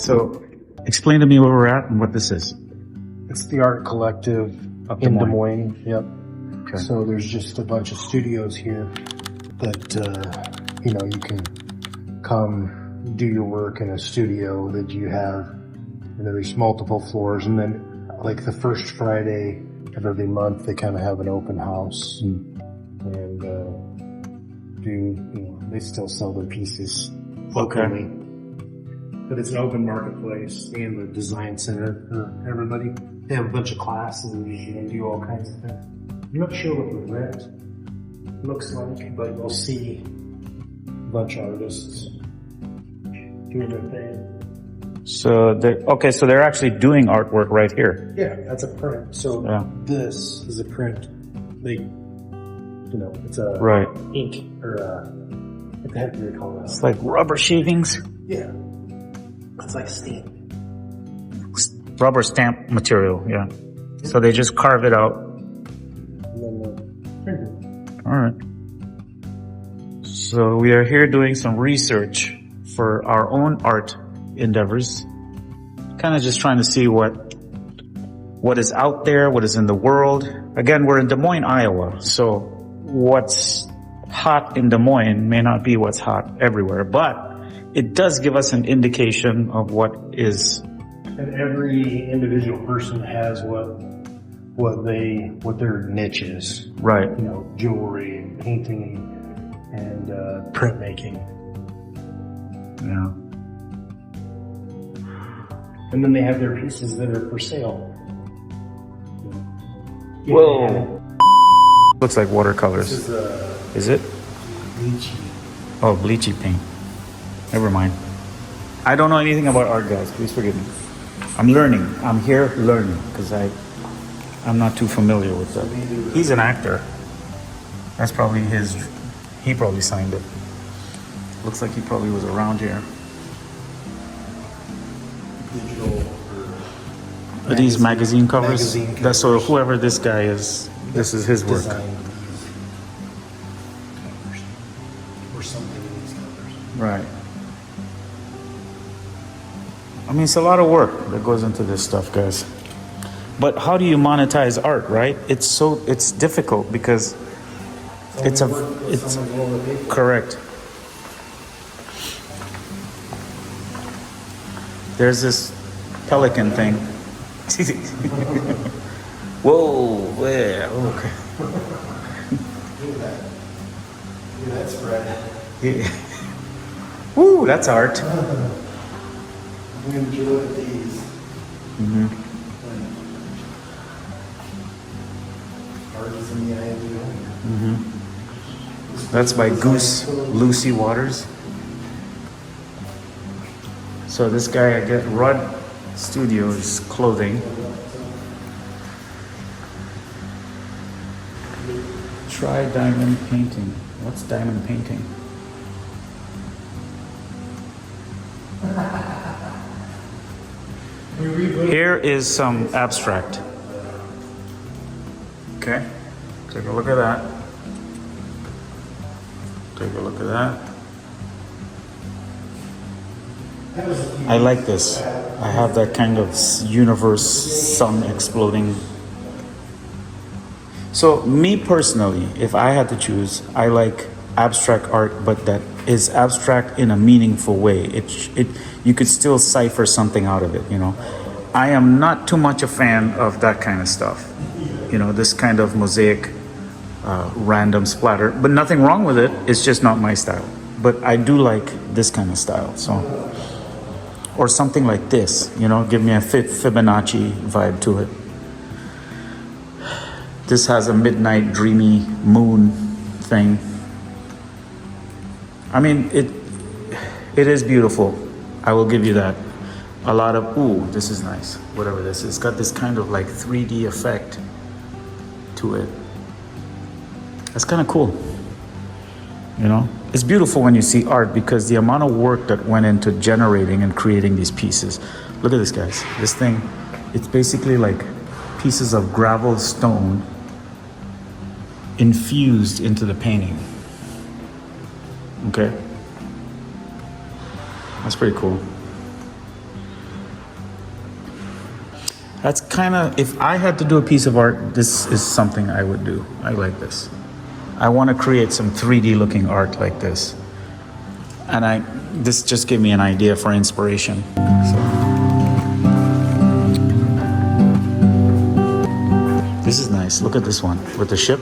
So, explain to me where we're at and what this is. It's the art collective in Des Moines. Yep. Okay. So there's just a bunch of studios here that, you know, you can come do your work in a studio that you have. And there's multiple floors. And then like the first Friday of every month, they kind of have an open house and do, you know, they still sell their pieces locally. Okay. But it's an open marketplace and a design center for everybody. They have a bunch of classes and do all kinds of things. I'm not sure what the rent looks like, but you'll see a bunch of artists doing their thing. So they're actually doing artwork right here. Yeah, that's a print. So this is a print. They, you know, it's a ink or what the heck do they call that? It's like rubber shavings. Yeah. It's like stamp. Rubber stamp material, yeah. So they just carve it out. All right. So we are here doing some research for our own art endeavors. Kind of just trying to see what is out there, what is in the world. Again, we're in Des Moines, Iowa. So what's hot in Des Moines may not be what's hot everywhere, but it does give us an indication of what is. And every individual person has what their niche is. Right. You know, jewelry and painting and printmaking. Yeah. And then they have their pieces that are for sale. Whoa. Looks like watercolors. This is it? Bleachy. Oh, bleachy paint. Never mind. I don't know anything about art, guys. Please forgive me. I'm learning. I'm here learning because I'm not too familiar with that. He's an actor. That's probably he probably signed it. Looks like he probably was around here. Digital. Are these magazine covers? That's so whoever this guy is, this is his work. Or something in these covers. Right. I mean, it's a lot of work that goes into this stuff, guys. But how do you monetize art, right? It's difficult because it's correct. There's this pelican thing. Whoa, yeah, okay. Look at that. Look at that spread. Yeah. Woo, that's art. We enjoy these. Mm-hmm. Art is in the eye of the beholder. Mm-hmm. That's by Goose Lucy Waters. So this guy, I get Rudd Studios clothing. Try diamond painting. What's diamond painting? Here is some abstract. Okay, take a look at that. Take a look at that. I like this. I have that kind of universe, sun exploding. So me personally, if I had to choose, I like abstract art, but that is abstract in a meaningful way. You could still cipher something out of it, you know. I am not too much a fan of that kind of stuff. You know, this kind of mosaic, random splatter, but nothing wrong with it. It's just not my style. But I do like this kind of style, so. Or something like this, you know, give me a Fibonacci vibe to it. This has a midnight dreamy moon thing. I mean, it is beautiful. I will give you that. A lot of, ooh, this is nice. Whatever this is. It's got this kind of like 3D effect to it. That's kind of cool. You know? It's beautiful when you see art because the amount of work that went into generating and creating these pieces. Look at this, guys. This thing, it's basically like pieces of gravel stone infused into the painting. Okay? That's pretty cool. That's kind of, if I had to do a piece of art, this is something I would do. I like this. I want to create some 3D looking art like this. And this just gave me an idea for inspiration. So. This is nice. Look at this one with the ship.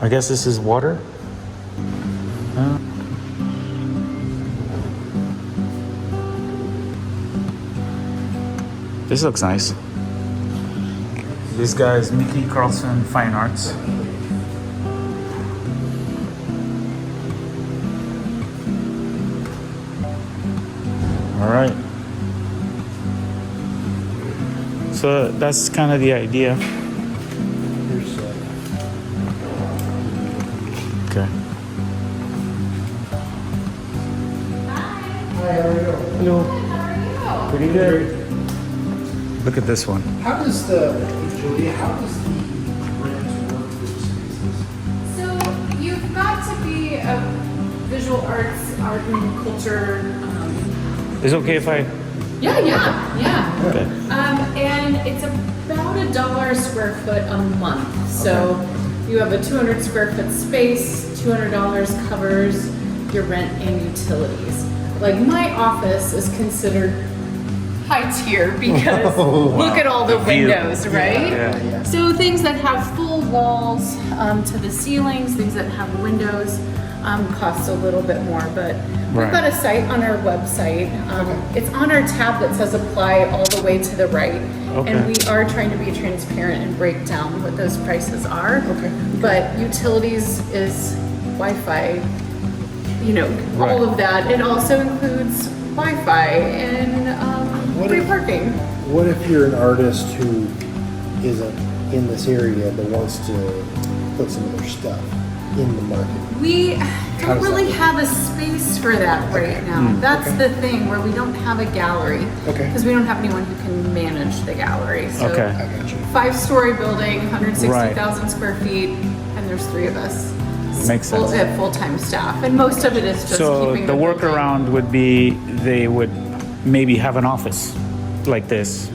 I guess this is water. This looks nice. This guy is Mickey Carlson Fine Arts. All right. So that's kind of the idea. Okay. Hi, how are you? Hello. How are you? Pretty good. Look at this one. How does Julia, how does the rent work for spaces? So you've got to be a visual arts, art and culture. Is it okay if I? Yeah. Okay. And it's about $1 square foot a month. So you have a 200 square foot space. $200 covers your rent and utilities. Like my office is considered high tier because look at all the windows, right? Yeah. So things that have full walls to the ceilings, things that have windows, cost a little bit more. But we've got a site on our website. It's on our tab that says apply all the way to the right. Okay. And we are trying to be transparent and break down what those prices are. Okay. But utilities is Wi-Fi, all of that. It also includes Wi-Fi and free parking. What if you're an artist who isn't in this area but wants to put some of their stuff in the market? We does don't really that have a space for that right now. That's the thing, where we don't have a gallery. Okay. Because we don't have anyone who can manage the gallery. So Okay. I got you. 5-story building, 160,000 square feet, and there's 3 of us. Makes sense. We have full-time staff, and most of it is just So keeping the building. workaround would be they would maybe have an office like this.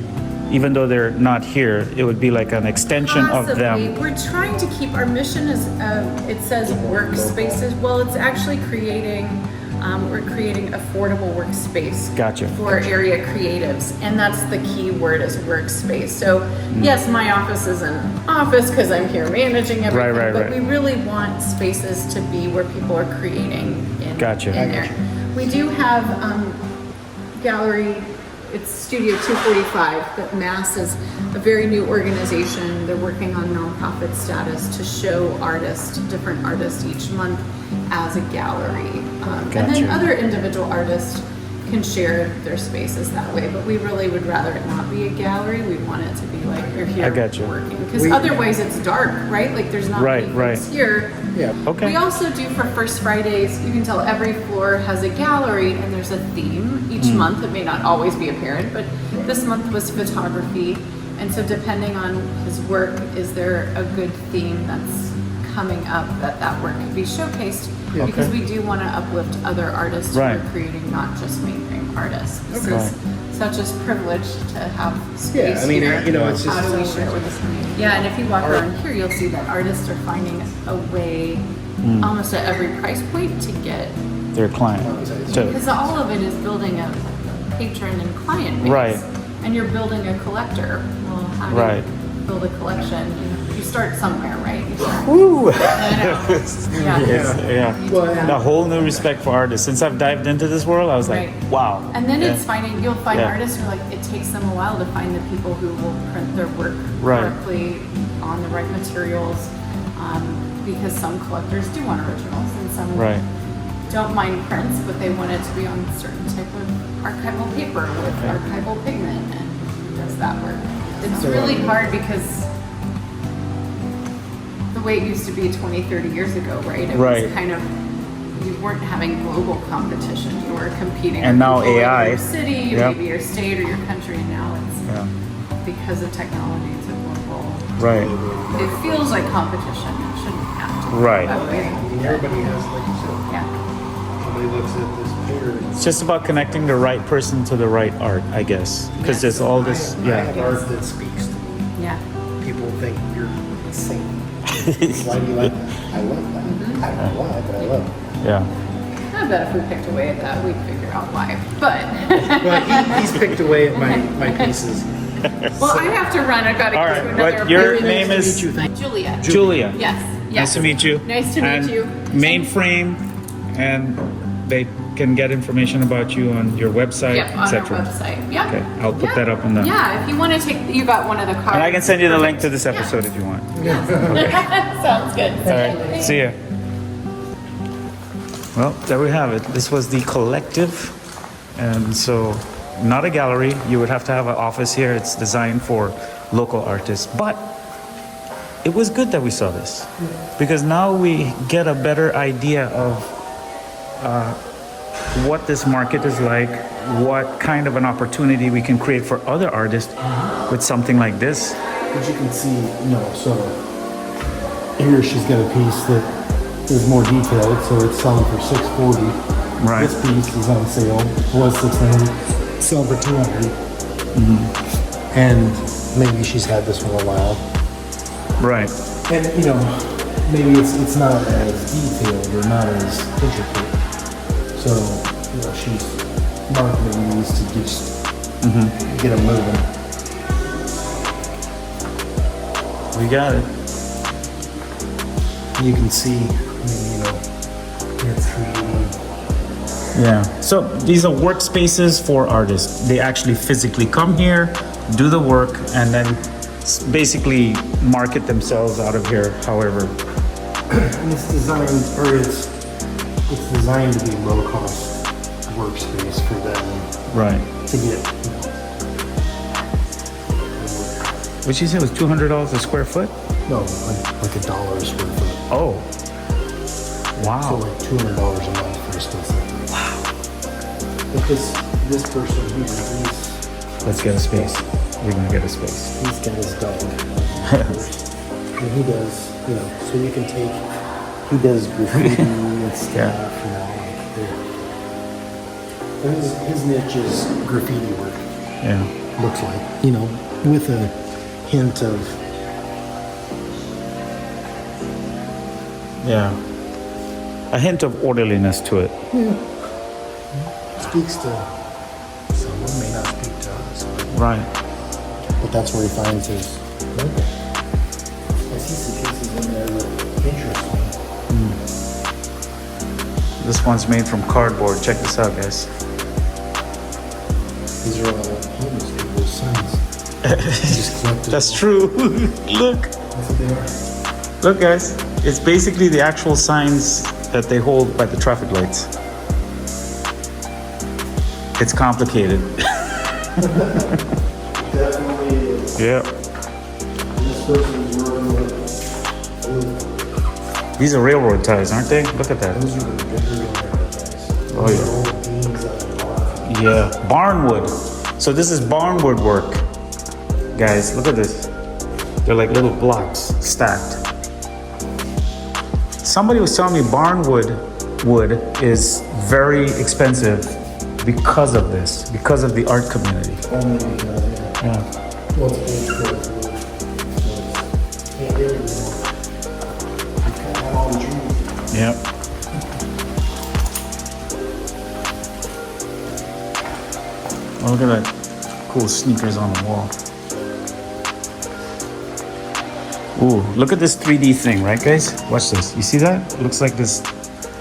Even though they're not here, it would be like an extension of Possibly. them. We're trying to keep our mission is it says workspaces. Well, it's actually we're creating affordable workspace. Gotcha. For area creatives, and that's the key word is workspace. So yes, my office is an office because I'm here managing everything. Right. But we really want spaces to be where people are creating in Gotcha. there. We do have gallery. It's Studio 245, but MASS is a very new organization. They're working on nonprofit status to show different artists each month as a gallery. And then Gotcha. other individual artists can share their spaces that way, but we really would rather it not be a gallery. We want it to be like you're here I got you. working. Because otherwise it's dark, right? Like there's not many things here. Yeah. Okay. We also do for First Fridays, you can tell every floor has a gallery and there's a theme each month. It may not always be apparent, but this month was photography. And so depending on his work, is there a good theme that's coming up that work could be showcased? Because we do want to uplift other artists who are creating, not just mainframe artists. This is such a privilege to have space here. It's How just do we share with this community? Yeah, and if you walk around here, you'll see that artists are finding a way, almost at every price point, to get. Their client. Because all of it is building a patron and client base. Right. And you're building a collector. Well, how do you build a collection? You start somewhere, right? You start. Woo! I know. Yeah. A whole new respect for artists. Since I've dived into this world, I was like, Right. wow. And then it's you'll find Yeah. artists who it takes them a while to find the people who will print their work Right. correctly on the right materials. Because some collectors do want originals and some don't mind prints, but they want it to be on a certain type of archival paper with archival pigment, and does that work? It's really hard because the way it used to be 20, 30 years ago, right? It was kind of, you weren't having global competition. You were competing And with now people in AI. your city, maybe your state or your country, and now it's because of technology, it's a global. Right. It feels like competition. It shouldn't have to. Right. That way. Everybody has, like you said, Yeah. somebody looks at this pair. It's just about connecting the right person to the right art, I guess. Because there's all this, I yeah. have art that speaks to me. Yeah. People think you're insane. Why do you like that? I love that. I don't know why, but I love it. Yeah. I bet if we picked away at that, we'd figure out why. But But he's picked away at my pieces. well, I have to run. I've got to All go right, to another what your appointment. name is? Julia. Julia. Yes. Nice to meet you. Nice to meet And you. Mainframe, and they can get information about you on your website, Yep, on our etc. website. Yeah. Okay, I'll put that up on the. Yeah, if you want to take, you got one of the cards. And I can send you the link to this episode if you want. Sounds good. All right, see ya. Well, there we have it. This was the collective, and so not a gallery. You would have to have an office here. It's designed for local artists, but it was good that we saw this because now we get a better idea of what this market is like, what kind of an opportunity we can create for other artists with something like this. But you can see, so here she's got a piece that is more detailed, so it's selling for $640. Right. This piece is on sale, was $600, selling for $200. And maybe she's had this one a while. Right. And maybe it's not as detailed or not as intricate. So, she's marketing these to just get them moving. We got it. You can see, here 3D. Yeah. So these are workspaces for artists. They actually physically come here, do the work, and then basically market themselves out of here. However, And it's designed, or it's designed to be low cost workspace for them right. to get. What you said was $200 a square foot? No, like $1 a square foot. Oh. So Wow. like $200 a month for a space like that. Wow. But this person here, Let's get a space. We're gonna get a space. he's got his dog. And he does, so you can take, he does graffiti and stuff, And his niche is graffiti work, Yeah. looks like, with a hint of, Yeah. A hint of orderliness to it. speaks to someone, may not speak to us, Right. but that's where he finds his logo. I see some pieces in there that interest me. This one's made from cardboard. Check this out, guys. These are all homeless people's signs. Just collected. That's true. Look. That's what they are. Look, guys. It's basically the actual signs that they hold by the traffic lights. It's complicated. Definitely is. Yeah. This person's working with. These are railroad ties, aren't they? Look at that. Those are the bigger guys. Oh, yeah. Old beams out of the Yeah. Barnwood. So this is barnwood work. Guys, look at this. They're like little blocks stacked. Somebody was telling me barnwood wood is very expensive because of this, because of the art community. Only because, Yeah. well, it's paid for. Can't get it anymore. You cut out all the trees. Yep. Oh, look at that cool sneakers on the wall. Ooh, look at this 3D thing, right, guys? Watch this. You see that? It looks like this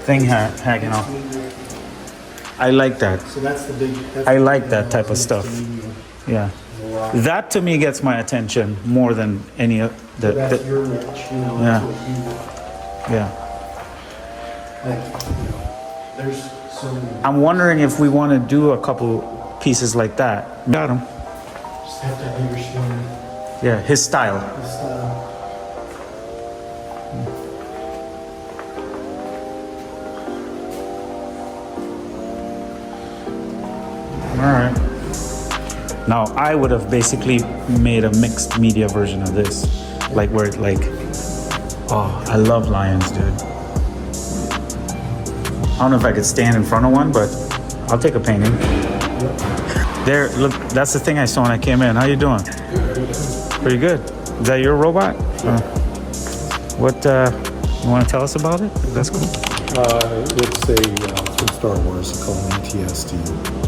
thing hanging off. I like that. So that's the big. That's I the like big that type of next stuff. to medium. Yeah. A lot. That to me gets my attention more than any of So that's the your niche, Yeah. that's what you want. yeah. Like, there's so many. I'm wondering if we want to do a couple pieces like that. Got him. Just have to understand Yeah, his style. the style. All right. Now I would have basically made a mixed media version of this, like where it like, oh, I love lions, dude. I don't know if I could stand in front of one, but I'll take a painting. There, look, that's the thing I saw when I came in. How you doing? Pretty good. Is that your robot? What, you want to tell us about it? That's cool. It's from Star Wars, it's called an ATSD.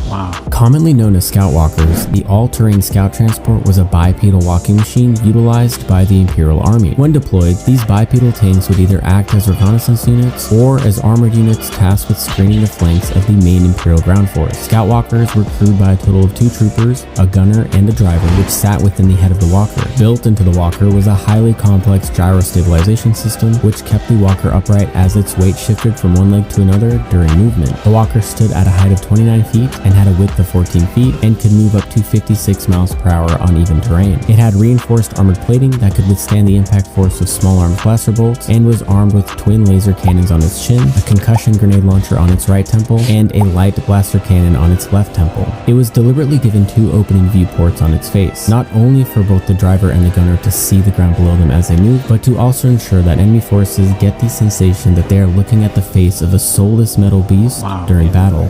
Wow. Commonly known as Scout Walkers, the all-terrain scout transport was a bipedal walking machine utilized by the Imperial Army. When deployed, these bipedal tanks would either act as reconnaissance units or as armored units tasked with screening the flanks of the main Imperial ground force. Scout Walkers were crewed by a total of 2 troopers, a gunner, and a driver, which sat within the head of the walker. Built into the walker was a highly complex gyro stabilization system, which kept the walker upright as its weight shifted from one leg to another during movement. The walker stood at a height of 29 feet and had a width of 14 feet and could move up to 56 miles per hour on even terrain. It had reinforced armored plating that could withstand the impact force of small armed blaster bolts and was armed with twin laser cannons on its chin, a concussion grenade launcher on its right temple, and a light blaster cannon on its left temple. It was deliberately given 2 opening viewports on its face, not only for both the driver and the gunner to see the ground below them as they move, but to also ensure that enemy forces get the sensation that they are looking at the face of a soulless metal beast during battle.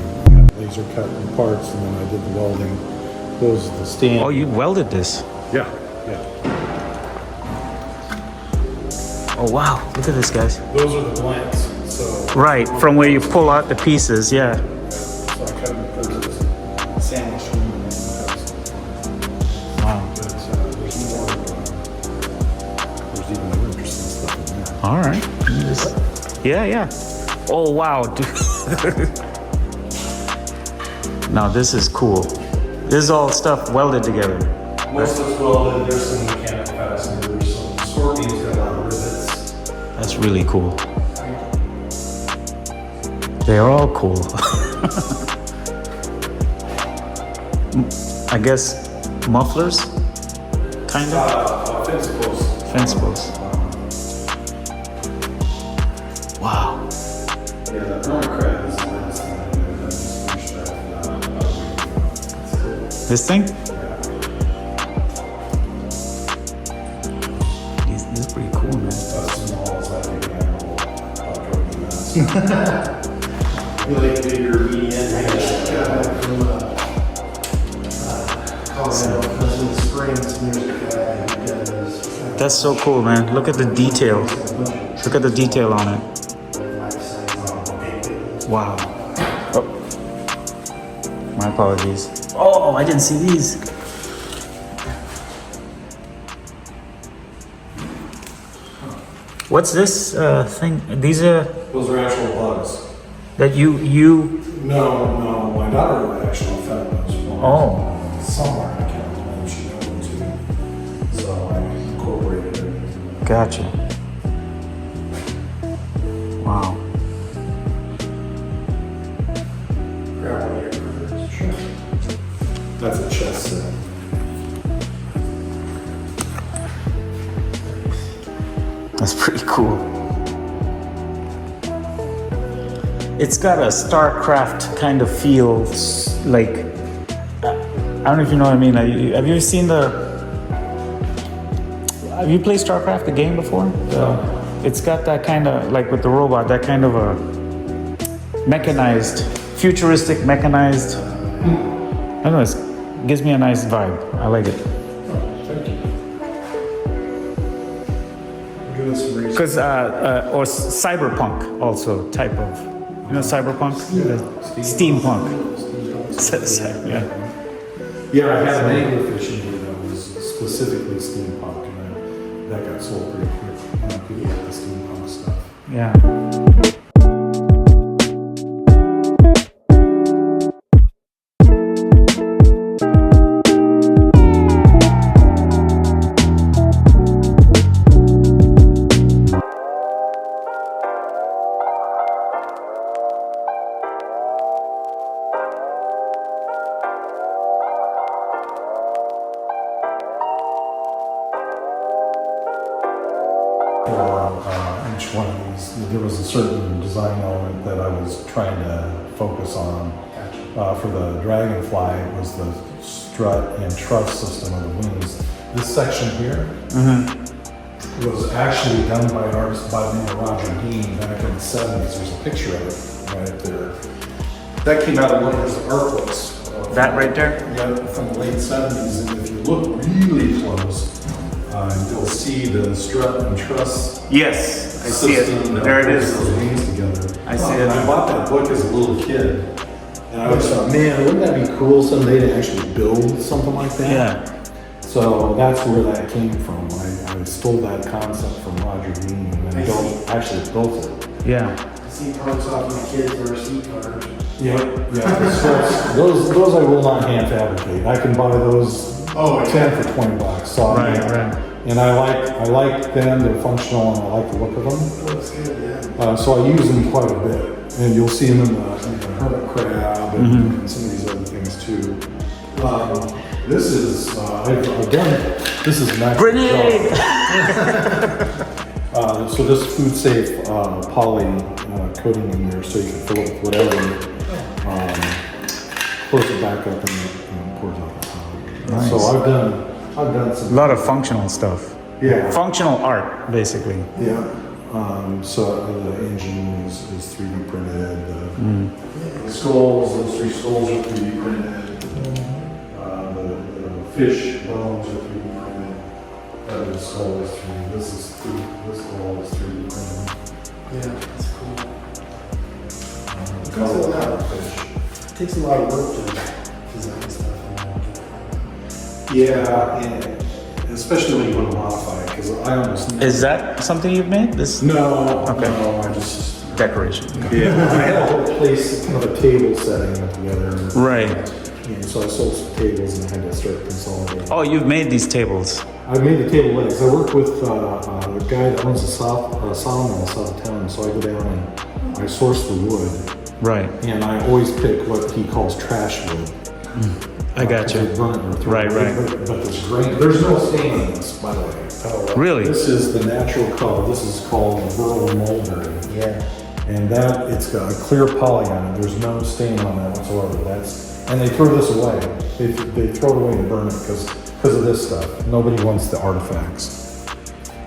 Laser cut in parts, and then I did the welding. Those are the stand. Oh, you welded this? Yeah. Oh, wow. Look at this, guys. Those are the blanks. So, Right, from where you pull out the pieces, yeah. so I cut them into this sand machine and then Wow. there's even more interesting stuff in there. All right. Yeah. Oh, wow, dude. Now, this is cool. This is all stuff welded together. Most of it's welded. There's some mechanical fasteners. Some Scorpion's got a lot of rivets. That's really cool. They are all cool. I guess mufflers, kind of. Fence posts. Fence posts. Wow. Yeah, the front crab is the last thing This thing? This is pretty cool, man. You like bigger, medium, from Colorado, Pleasant Springs, That's so cool, man. Look at the detail. Look at the detail on it. Wow. Oh. My apologies. Oh, I didn't see these. What's this thing? These are Those are actual bugs. that you. No, my daughter actually found those from somewhere. I can't remember if she knew them too. So I incorporated it. Gotcha. Wow. Grab one of your critters. Sure. That's a chest set. That's pretty cool. It's got a StarCraft kind of feel, like, I don't know if you know what I mean. Have you seen have you played StarCraft, the game, before? It's got that kind of, like with the robot, that kind of a mechanized, futuristic mechanized, I don't know, it gives me a nice vibe. I like it. Because, or cyberpunk also, type of, cyberpunk? Steampunk. Yeah. Yeah, I had an anglerfish in here that was specifically steampunk, and that got sold pretty quick. People like the steampunk stuff. Yeah. Each one of these, there was a certain design element that I was trying to focus on. For the Dragonfly, it was the strut and truss system of the wings. This section here was actually done by an artist by the name of Roger Dean back in the 70s. There's a picture of it. right there. That came out of one of his art books. That right there? Yeah, from the late 70s. And if you look really close, you'll see the strut and truss. Yes, I see system it. that There it holds is. those wings together. I see it. I bought that book as a little kid. And I I was thought, man, wouldn't that be cool someday to actually build something like that? Yeah. So that's where that came from. I stole that concept from Roger Dean and then actually built it. Yeah. See parts off my kids or seat cars. Yeah. So those I will not hand fabricate. I can buy those 10 for $20. So Right, right. And I like them. They're functional and I like the look of them. Oh, that's good, yeah. So I use them quite a bit, and you'll see them in the hermit crab and some of these other things too. This is I've done. This is an actual Grenade! so this food safe poly coating in there, so you can fill it with whatever. Close it back up and pour it out the top. Nice. So I've done A some. lot of functional stuff. Yeah. Functional art, basically. Yeah. So the engine is 3D printed. The skulls, those 3 skulls are 3D printed. The fish bones are 3D printed. The skull is 3D. This skull is 3D printed. Yeah, that's cool. The color of the fish. It takes a lot of work to design stuff. Yeah, and especially when you want to modify it, because I almost Is that something you've made? This no, Okay. no, I just decoration. yeah. I had a whole place, kind of a table setting together. Right. And so I sold some tables and I had to start consolidating. Oh, you've made these tables. I made the table legs. I work with a guy that owns a sawmill south of town, so I go down and I source the wood, Right. and I always pick what he calls trash wood. I got Because you. they burn it or throw it Right, away, right. But there's grain. There's no stain on this, by the way. Really? This is the natural color. This is called burl mulberry. Yeah. And that, it's got a clear poly on it. There's no stain on that whatsoever. And they throw this away. They throw it away and burn it because of this stuff. Nobody wants the artifacts.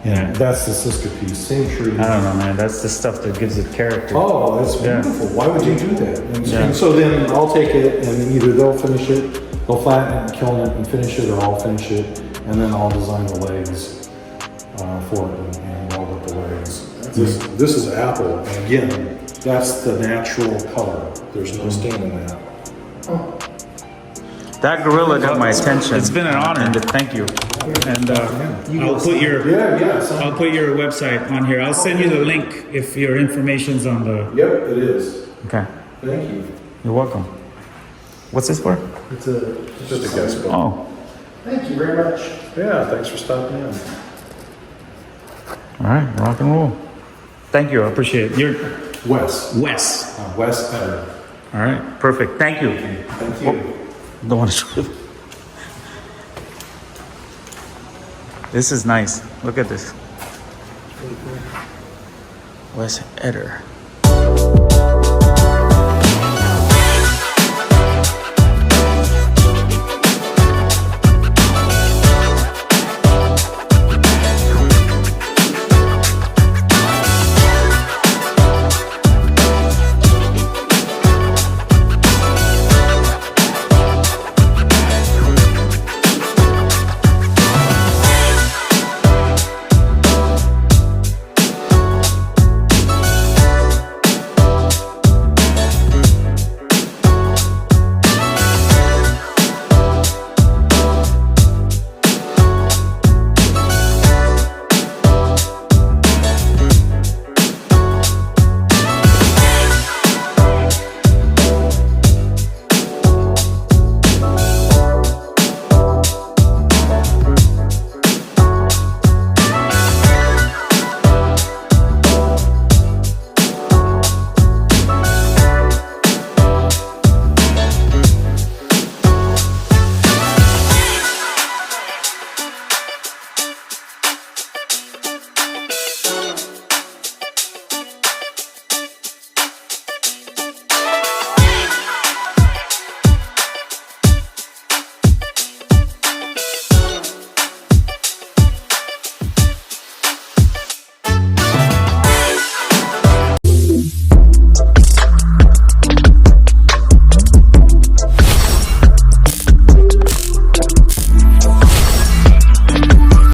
Yeah. And that's the sister piece. Same tree. I don't know, man. That's the stuff that gives it character. Oh, that's Yeah. beautiful. Why would you do that? Yeah. And so then I'll take it and either they'll finish it, they'll flatten it and kiln it and finish it, or I'll finish it, and then I'll design the legs for it and weld up the legs. This is apple, and again, that's the natural color. There's no stain in that. That gorilla got my attention. It's been an honor. And thank you. And I'll put your I'll put your website on here. I'll send you the link if your information's on the. Yep, it is. Okay. Thank you. You're welcome. What's this for? It's a. Just a guess. Oh, Thank you very much. Yeah, thanks for stopping in. all right. Rock and roll. Thank you. I appreciate it. You're Wes. Wes. Wes Ed. All right. Perfect. Thank you. Thank you. Don't want to. This is nice. Look at this. Wes Eder.